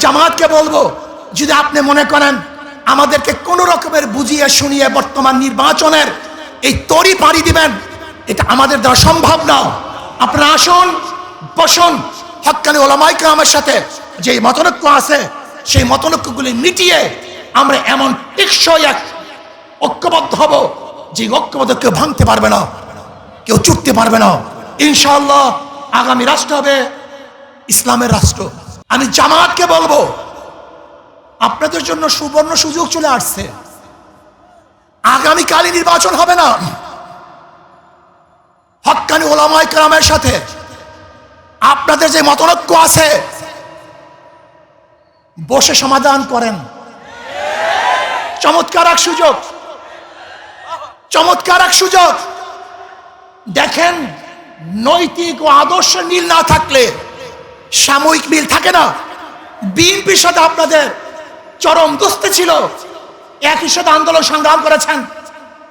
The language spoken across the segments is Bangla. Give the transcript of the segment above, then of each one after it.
জামাতকে বলবো, যদি আপনি মনে করেন আমাদেরকে কোনো রকমের বুঝিয়ে শুনিয়ে বর্তমান নির্বাচনের এই তরি পাড়ি দিবেন, এটা আমাদের দ্বারা সম্ভব না। আপনারা আসুন, বসুন, হক্কানি ওলামায়ে কেরামের সাথে যে মতনৈক্য আছে সেই মতনৈক্যগুলি মিটিয়ে আমরা এমন টেকসই এক ঐক্যবদ্ধ হব যে ঐক্যবদ্ধ কেউ ভাঙতে পারবে না, কেউ চুটতে পারবে না। ইনশাআল্লাহ আগামী রাষ্ট্র হবে ইসলামের রাষ্ট্র। আমি জামাতকে বলবো, আপনাদের জন্য সুবর্ণ সুযোগ চলে আসছে। আগামীকালই নির্বাচন হবে না, হক্কানি ওলামায়ে কেরামের সাথে আপনাদের যে মতনৈক্য আছে বসে সমাধান করেন। চমৎকার এক সুযোগ, চমৎকার এক সুযোগ। দেখেন, নৈতিক ও আদর্শ মিল না থাকলে সাময়িক মিল থাকে না। বিএনপির সাথে আপনাদের চরম দোস্তি ছিল, একই সাথে আন্দোলন সংগ্রাম করেছেন,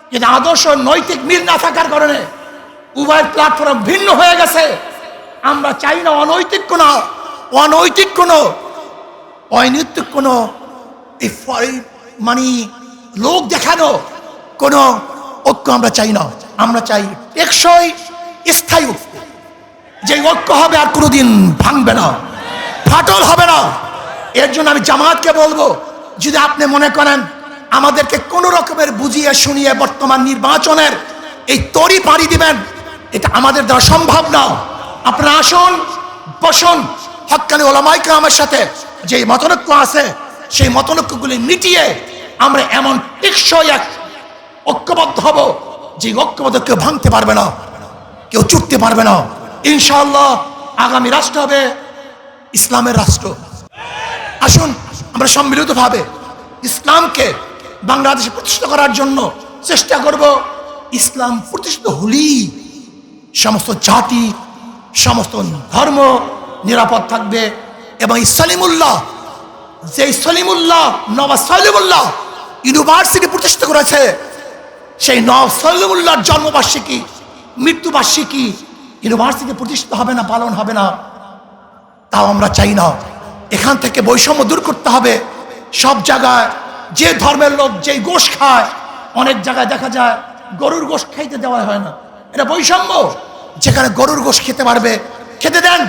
কিন্তু আদর্শ নৈতিক মিল না থাকার কারণে উভয় প্ল্যাটফর্ম ভিন্ন হয়ে গেছে। আমরা চাই না অনৈতিক কোনো মানে লোক দেখানো কোনো ঐক্য আমরা চাই না। আমরা চাই টেকসই স্থায়ী ঐক্য, যে ঐক্য হবে আর কোনোদিন ভাঙবে না, ফাটল হবে না। এর জন্য আমি জামাতকে বলবো, যদি আপনি মনে করেন আমাদেরকে কোনো রকমের বুঝিয়ে শুনিয়ে বর্তমান নির্বাচনের এই তরি পাড়ি দিবেন, এটা আমাদের দ্বারা সম্ভব না। আপনারা আসুন, বসুন, হক্কানি ওলামায়ে কেরামের সাথে যে মতনৈক্য আছে সেই মতনৈক্যগুলি মিটিয়ে আমরা এমন টেকসই এক ঐক্যবদ্ধ হব যে ঐক্যবদ্ধ কেউ ভাঙতে পারবে না, কেউ চুটতে পারবে না। ইনশাআল্লাহ আগামী রাষ্ট্র হবে ইসলামের রাষ্ট্র। আসুন আমরা সম্মিলিতভাবে ইসলামকে বাংলাদেশে প্রতিষ্ঠিত করার জন্য চেষ্টা করব। ইসলাম প্রতিষ্ঠিত হলেই সমস্ত জাতি, সমস্ত ধর্ম নিরাপদ থাকবে। এবং সলিমুল্লাহ, যে সলিমুল্লাহ, নওয়াজ সলিমুল্লাহ ইউনিভার্সিটি প্রতিষ্ঠা করেছে, সেই নওয়াজ সলিমুল্লাহর জন্মবার্ষিকী, মৃত্যুবার্ষিকী ইউনিভার্সিটি প্রতিষ্ঠিত হবে না, পালন হবে না, তাও আমরা চাই না। এখান থেকে বৈষম্য দূর করতে হবে। সব জায়গায় যে ধর্মের লোক যেই গোশ খায়, অনেক জায়গায় দেখা যায় গরুর গোশ খাইতে দেওয়া হয় না, এটা বৈষম্য। যেখানে গরুর গোশ খেতে পারবে খেতে দেন,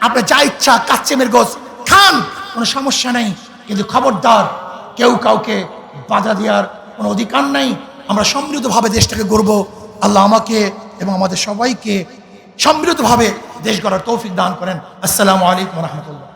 আপনি যা ইচ্ছা কাচ্চেমের গোশ খান, কোনো সমস্যা নেই, কিন্তু খবরদার কেউ কাউকে বাধা দেওয়ার কোনো অধিকার নেই। আমরা সমৃদ্ধভাবে দেশটাকে গড়ব। আল্লাহ আমাকে এবং আমাদের সবাইকে সমৃদ্ধভাবে দেশ গড়ার তৌফিক দান করেন। আসসালামু আলাইকুম ওয়া রাহমাতুল্লাহ।